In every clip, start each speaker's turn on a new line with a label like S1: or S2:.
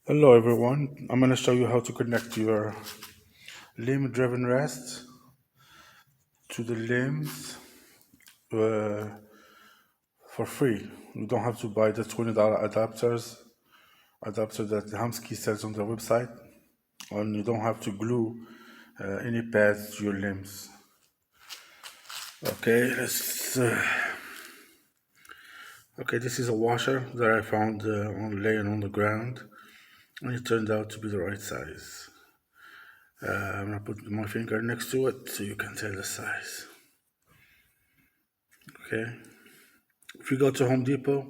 S1: Hello everyone, I'm going to show you how to connect your limb driven rest to the limbs uh, for free. You don't have to buy the $20 adapter that Hamskea sells on their website, and you don't have to glue any pads to your limbs. Okay, okay, this is a washer that I found laying on the ground, and it turned out to be the right size. I'm gonna put my finger next to it so you can tell the size. Okay, if you go to Home Depot,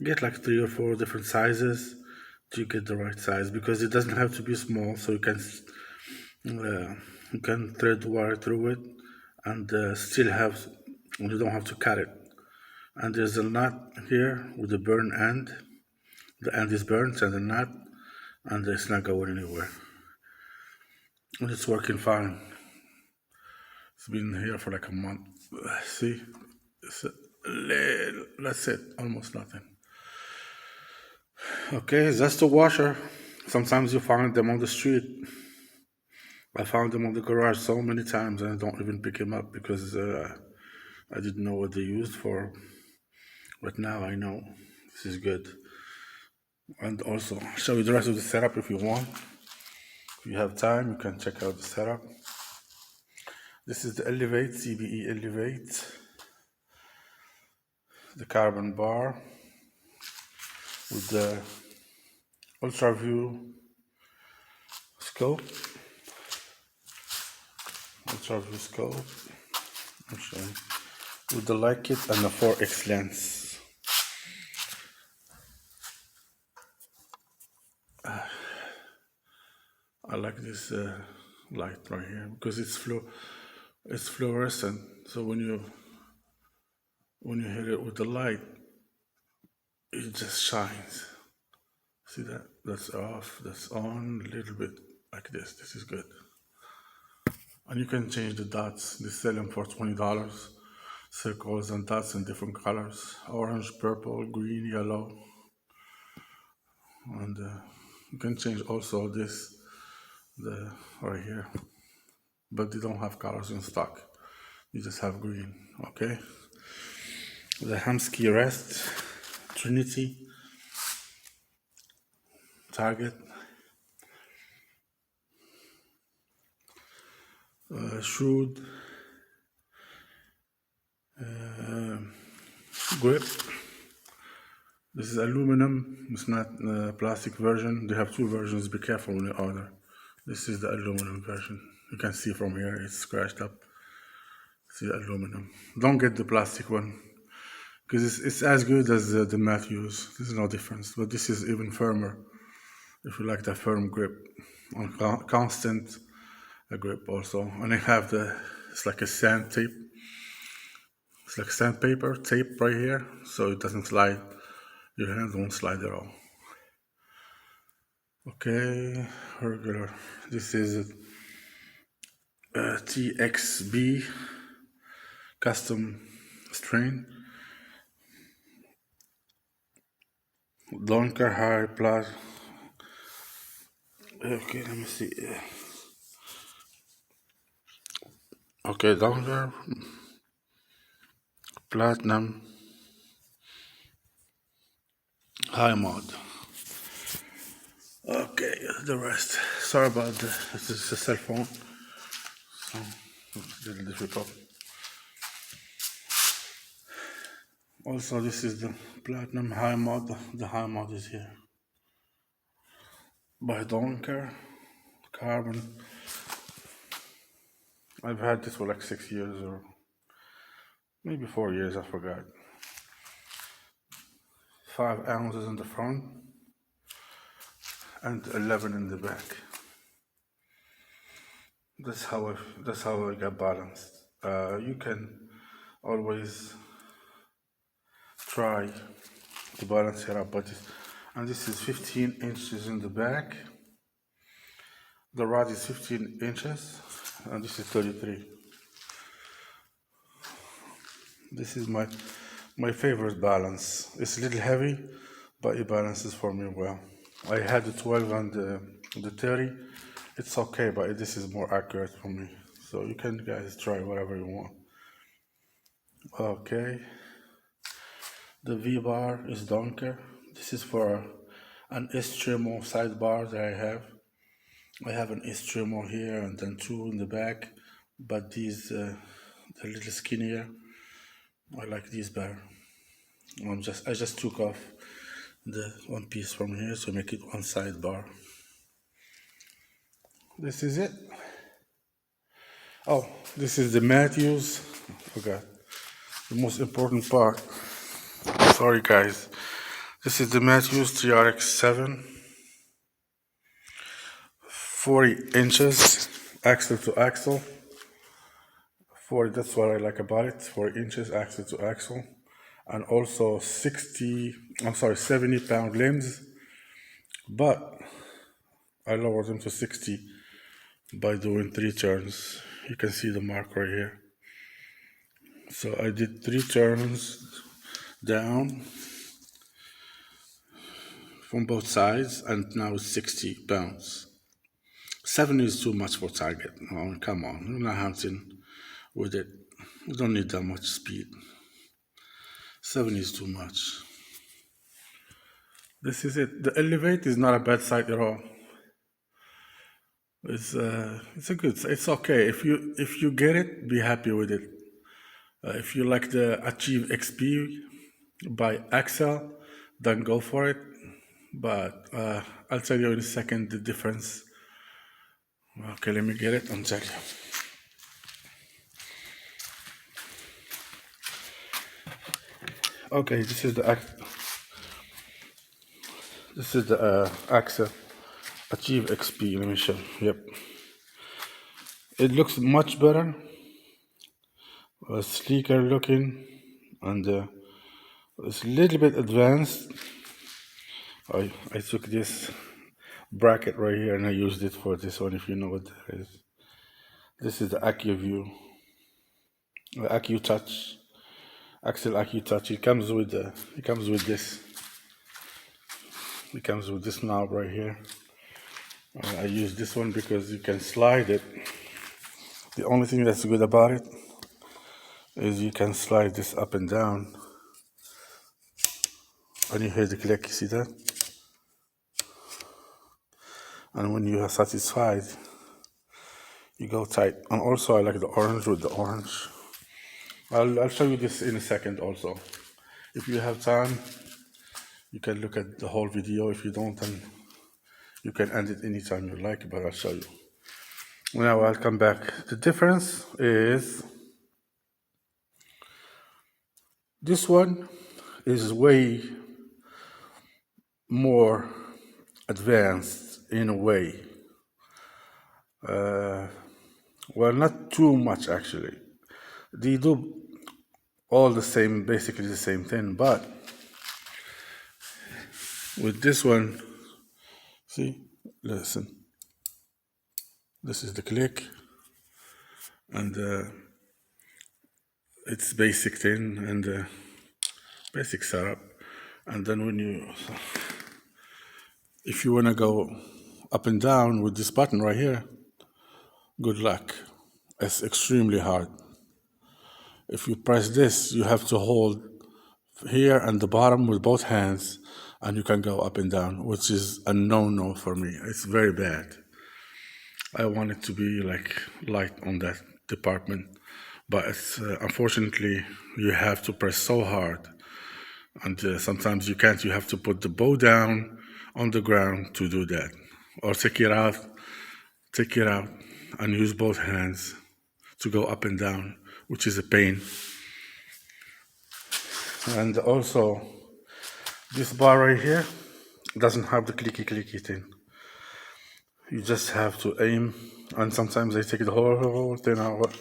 S1: get like 3 or 4 different sizes to get the right size, because it doesn't have to be small, so you can thread wire through it and still have, you don't have to cut it. And there's a nut here with the burn end. The end is burnt and the nut, and it's not going anywhere. And it's working fine. It's been here for like a month. See, that's it, almost nothing. Okay, that's the washer. Sometimes you find them on the street. I found them on the garage so many times and I don't even pick them up because I didn't know what they used for. But now I know. This is good. And also, I'll show you the rest of the setup if you want. If you have time, you can check out the setup. This is the Elevate, CBE Elevate. The carbon bar with the ultra view scope. Ultra view scope. Okay. With the light kit and the 4x lens. I like this light right here because it's fluorescent. So when you hit it with the light, it just shines. See that? That's off. That's on. A little bit like this. This is good. And you can change the dots. They sell them for $20. Circles and dots in different colors: orange, purple, green, yellow. And you can change also this, the right here, but they don't have colors in stock. You just have green. Okay. The Hamskea Rest, Trinity, Target, Shrewd, Grip. This is aluminum. It's not plastic version. They have 2 versions. Be careful when you order. This is the aluminum version. You can see from here it's scratched up. See the aluminum. Don't get the plastic one because it's as good as the Mathews. There's no difference, but this is even firmer. If you like that firm grip, on constant grip also. And I have it's like a sand tape. It's like sandpaper tape right here, so it doesn't slide. Your hand won't slide at all. Okay, regular. This is TXB custom strain. Donker high plus. Okay, let me see. Okay, Donker platinum high mod. Okay, the rest. Sorry about this is a cell phone, so it's a little difficult. Also, this is the platinum high mod. The high mod is here by Donker carbon. I've had this for like 6 years or maybe 4 years, I forgot. 5 ounces in the front and 11 in the back. That's how I got balanced. You can always try to balance it up, and this is 15 inches in the back. The rod is 15 inches, and this is 33. This is my favorite balance. It's a little heavy, but it balances for me well. I had the 12 and the 30. It's okay, but this is more accurate for me. So you can guys try whatever you want. Okay. The V bar is Donker. This is for an Estremo sidebar that I have. I have an Estremo here and then two in the back, but these they're a little skinnier. I like these better. I just took off the one piece from here to make it one sidebar. This is it. Oh, this is the Mathews. I forgot the most important part. Sorry guys. This is the Mathews 3RX7. 40 inches axle to axle. 40, that's what I like about it. 40 inches axle to axle. And also 70 pound limbs. But I lowered them to 60 by doing 3 turns. You can see the mark right here. So I did 3 turns down from both sides, and now it's 60 pounds. 7 is too much for target. Oh, come on, we're not hunting with it. We don't need that much speed. 7 is too much. This is it. The elevate is not a bad sight at all. It's okay. If you get it, be happy with it. If you like the Achieve XP by Axel, then go for it. But I'll tell you in a second the difference. Okay, let me get it and tell you. Okay, this is the Axel Achieve XP. Let me show. Yep, it looks much better, sleeker looking, and it's a little bit advanced. I took this bracket right here and I used it for this one, if you know what that is. This is the AccuView, the AccuTouch, Axel AccuTouch. It comes with this. It comes with this knob right here. I use this one because you can slide it. The only thing that's good about it is you can slide this up and down. And you hear the click, you see that? And when you are satisfied, you go tight. And also I like the orange with the orange. I'll show you this in a second also. If you have time, you can look at the whole video. If you don't, then you can end it anytime you like, but I'll show you. Now I'll come back. The difference is this one is way more advanced in a way. Well, not too much actually. They do all the same, basically the same thing, but with this one, see, listen, this is the click, and it's basic thing and basic setup. And then if you want to go up and down with this button right here, good luck. It's extremely hard. If you press this, you have to hold here and the bottom with both hands, and you can go up and down, which is a no-no for me. It's very bad. I want it to be like light on that department, but it's unfortunately you have to press so hard, and sometimes you can't. You have to put the bow down on the ground to do that, or take it out, and use both hands to go up and down, which is a pain. And also, this bar right here doesn't have the clicky thing. You just have to aim, and sometimes I take the whole thing out,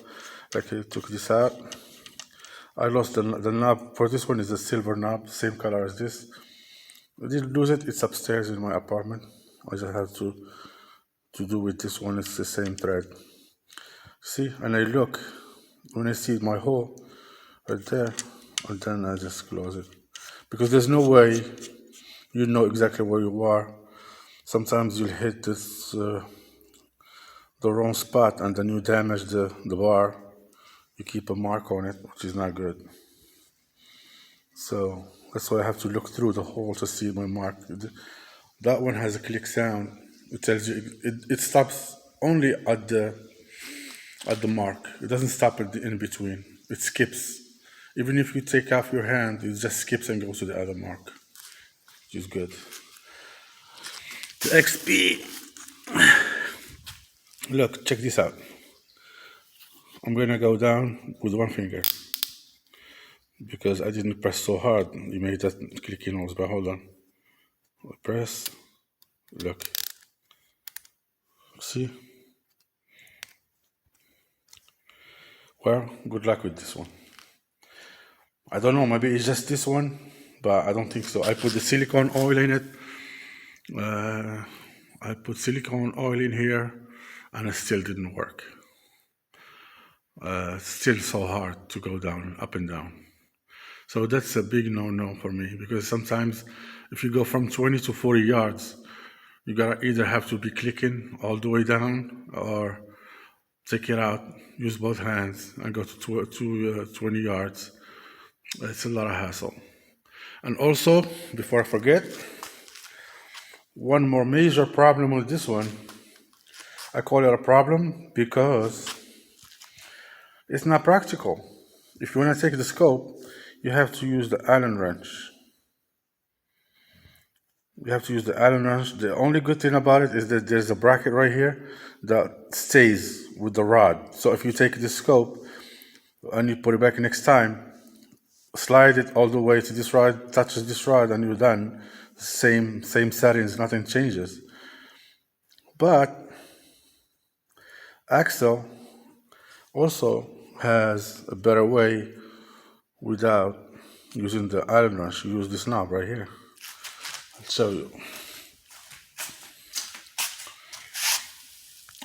S1: like I took this out. I lost the knob. For this one is a silver knob, same color as this. I didn't lose it, it's upstairs in my apartment. I just have to do with this one, it's the same thread. See, and I look, when I see my hole right there, and then I just close it. Because there's no way you know exactly where you are sometimes you'll hit this the wrong spot and then you damage the bar. You keep a mark on it, which is not good. So that's why I have to look through the hole to see my mark. That one has a click sound. It tells you it stops only at the mark. It doesn't stop at the in between. It skips. Even if you take off your hand, it just skips and goes to the other mark, which is good. The XP. Look, check this out. I'm gonna go down with one finger because I didn't press so hard. You made that clicky noise, but hold on. Press. Look. See? Well, good luck with this one. I don't know, maybe it's just this one, but I don't think so. I put the silicone oil in it. I put silicone oil in here and it still didn't work. It's still so hard to go down, up and down. So that's a big no-no for me, because sometimes if you go from 20 to 40 yards, you gotta either have to be clicking all the way down or take it out, use both hands and go to 20 yards. It's a lot of hassle. And also, before I forget, one more major problem with this one. I call it a problem because it's not practical. If you want to take the scope, you have to use the Allen wrench. You have to use the Allen wrench. The only good thing about it is that there's a bracket right here that stays with the rod. So if you take the scope and you put it back next time, slide it all the way to this rod, touches this rod, and you're done. Same settings, nothing changes. But Axel also has a better way without using the Allen wrench. You use this knob right here. I'll show you.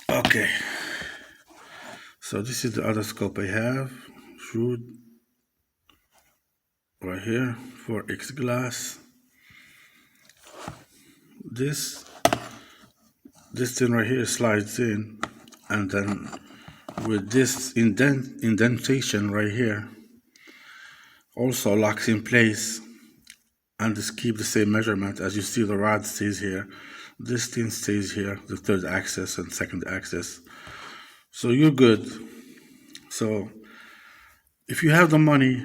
S1: Okay. So this is the other scope I have. Shoot. Right here for X glass. This thing right here slides in, and then with this indentation right here also locks in place, and just keep the same measurement. As you see, the rod stays here, this thing stays here, the third axis and second axis, so you're good. So if you have the money,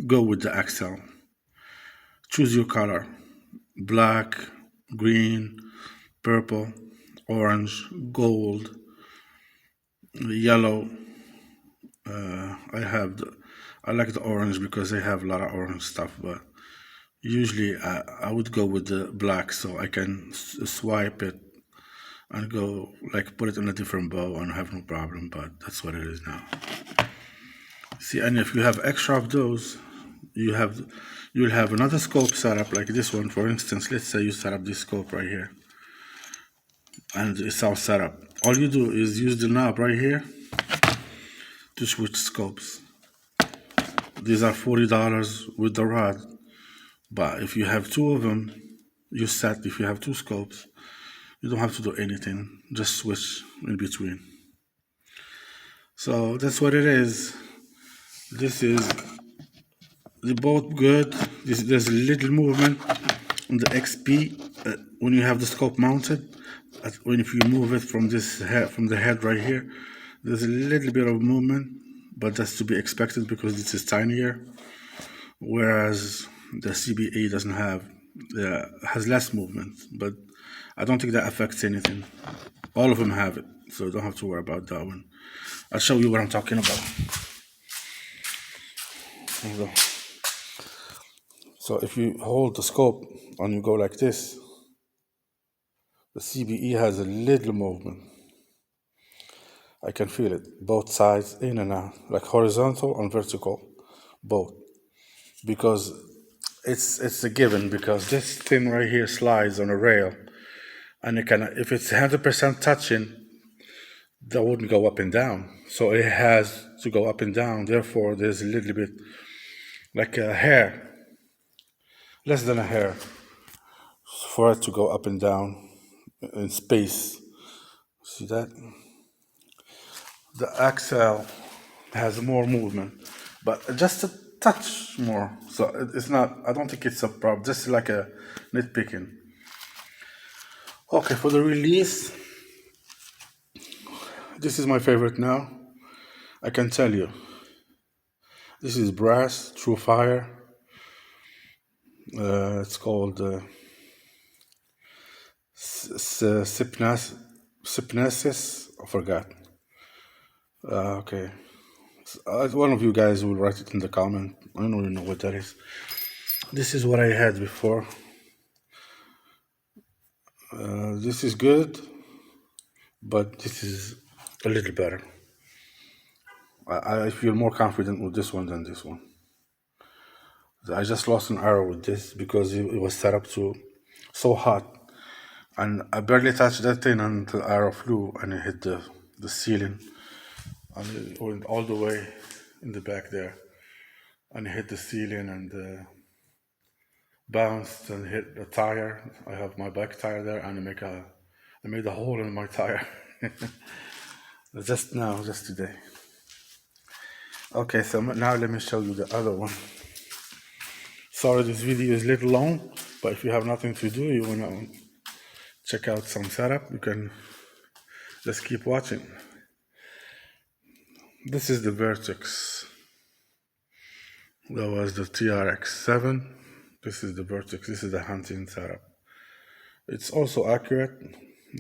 S1: go with the Axel. Choose your color: black, green, purple, orange, gold, yellow. I like the orange because they have a lot of orange stuff, but usually I would go with the black so I can swipe it and go like put it in a different bow and have no problem, but that's what it is now. See, and if you have extra of those, you'll have another scope set up like this one. For instance, let's say you set up this scope right here and it's all set up. All you do is use the knob right here to switch scopes. These are $40 with the rod, but if you have two of them, you set. If you have two scopes, you don't have to do anything, just switch in between. So that's what it is. They're both good. There's a little movement on the XP when you have the scope mounted. If you move it from the head right here, there's a little bit of movement, but that's to be expected because this is tinier. Whereas the CBA has less movement, but I don't think that affects anything. All of them have it, so don't have to worry about that one. I'll show you what I'm talking about. So if you hold the scope and you go like this, the CBE has a little movement. I can feel it, both sides, in and out, like horizontal and vertical, both. Because it's a given, because this thing right here slides on a rail, and if it's 100% touching, that wouldn't go up and down. So it has to go up and down. Therefore, there's a little bit like a hair, less than a hair, for it to go up and down. in space. See that? The axle has more movement, but just a touch more. So it's not, I don't think it's a problem, just like a nitpicking. Okay, for the release, this is my favorite now. I can tell you. This is brass, true fire. It's called Sypnesis. I forgot. Okay. One of you guys will write it in the comment. I don't even know what that is. This is what I had before. This is good, but this is a little better. I feel more confident with this one than this one. I just lost an arrow with this because it was set up to so hot, and I barely touched that thing and the arrow flew and it hit the ceiling, and it went all the way in the back there, and it hit the ceiling and bounced and hit the tire. I have my back tire there, and I made a hole in my tire just today. Okay, so now let me show you the other one. Sorry, this video is a little long, but if you have nothing to do, you wanna check out some setup, you can just keep watching. This is the Vertex. That was the TRX7. This is the Vertex. This is the hunting setup. It's also accurate.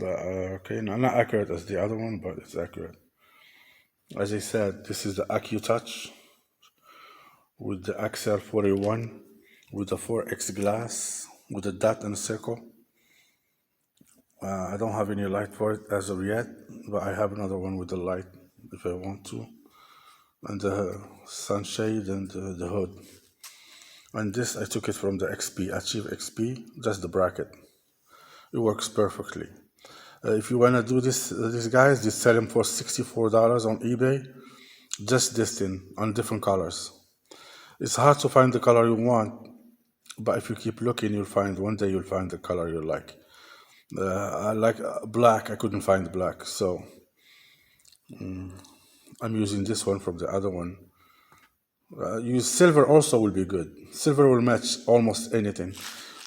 S1: Okay, not accurate as the other one, but it's accurate. As I said, this is the AccuTouch with the XL41 with the 4X glass with a dot and a circle. I don't have any light for it as of yet, but I have another one with the light if I want to, and the sunshade and the hood. And this, I took it from the XP, Achieve XP, just the bracket. It works perfectly. If you want to do this, guys, just sell them for $64 on eBay. Just this thing on different colors. It's hard to find the color you want, but if you keep looking, one day you'll find the color you like. I like black. I couldn't find black, so I'm using this one from the other one. Use silver also will be good. Silver will match almost anything.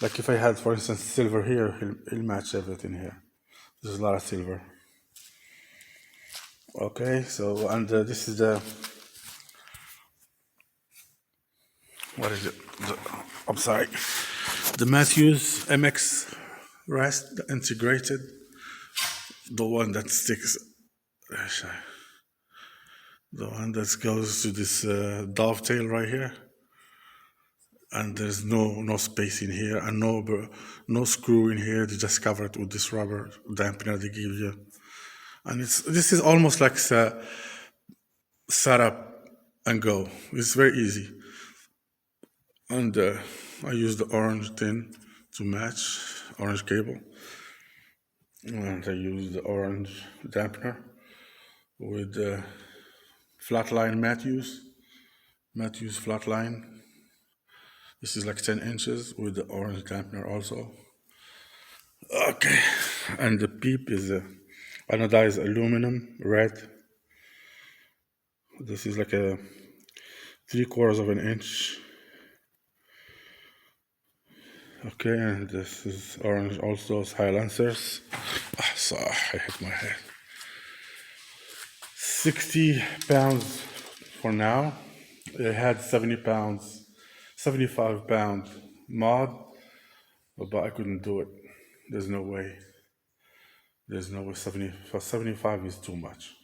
S1: Like if I had, for instance, silver here, he'll match everything here. There's a lot of silver. Okay, so, and this is what is it? I'm sorry. The Mathews MX rest, the integrated, the one that sticks, the one that goes to this dovetail right here, and there's no space in here and no screw in here. They just cover it with this rubber dampener they give you, and this is almost like set up and go. It's very easy, and I use the orange thing to match, orange cable, and I use the orange dampener with the flatline Mathews flatline. This is like 10 inches with the orange dampener also. Okay, and the PEEP is anodized aluminum, red. This is like a 3/4 of an inch. Okay, and this is orange also, silencers. Sorry, I hit my head. 60 pounds for now. It had 70 pounds, 75 pound mod, but I couldn't do it. There's no way. 75 is too much.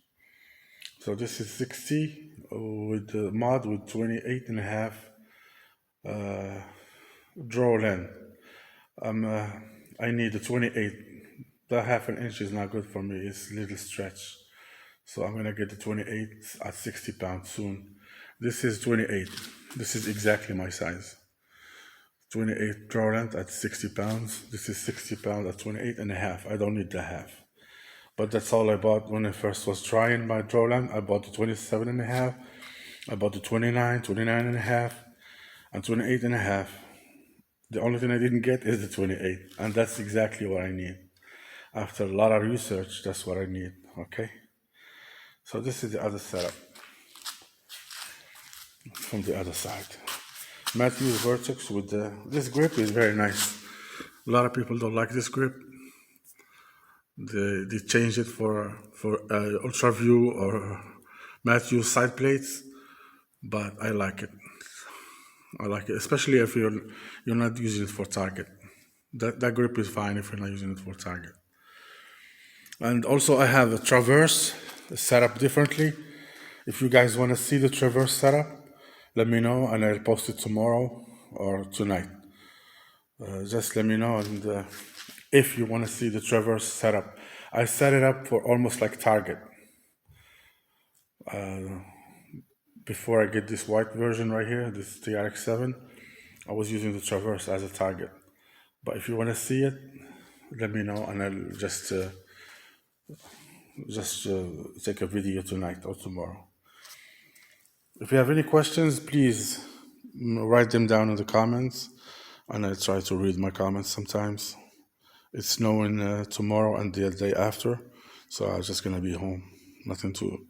S1: So this is 60 with the mod with 28 and a half draw length. I need a 28. That half an inch is not good for me. It's a little stretch. So I'm gonna get the 28 at 60 pounds soon. This is 28. This is exactly my size. 28 draw length at 60 pounds. This is 60 pounds at 28 and a half. I don't need the half. But that's all I bought when I first was trying my draw length. I bought the 27 and a half. I bought the 29, 29 and a half, and 28 and a half. The only thing I didn't get is the 28, and that's exactly what I need. After a lot of research, that's what I need. Okay. So this is the other setup from the other side. Mathews Vertex with this grip is very nice. A lot of people don't like this grip. They change it for Ultra View or Mathews side plates, but I like it. I like it, especially if you're not using it for target. That grip is fine if you're not using it for target. And also I have a traverse set up differently. If you guys want to see the traverse setup, let me know and I'll post it tomorrow or tonight. Just let me know, and if you want to see the traverse setup, I set it up for almost like target. Before I get this white version right here, this TRX7, I was using the traverse as a target. But if you want to see it, let me know and I'll just take a video tonight or tomorrow. If you have any questions, please write them down in the comments, and I try to read my comments sometimes. It's snowing tomorrow and the day after, so I'm just gonna be home. Nothing to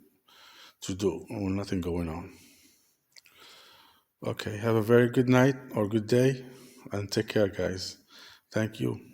S1: do, or nothing going on. Okay, have a very good night or good day, and take care, guys. Thank you.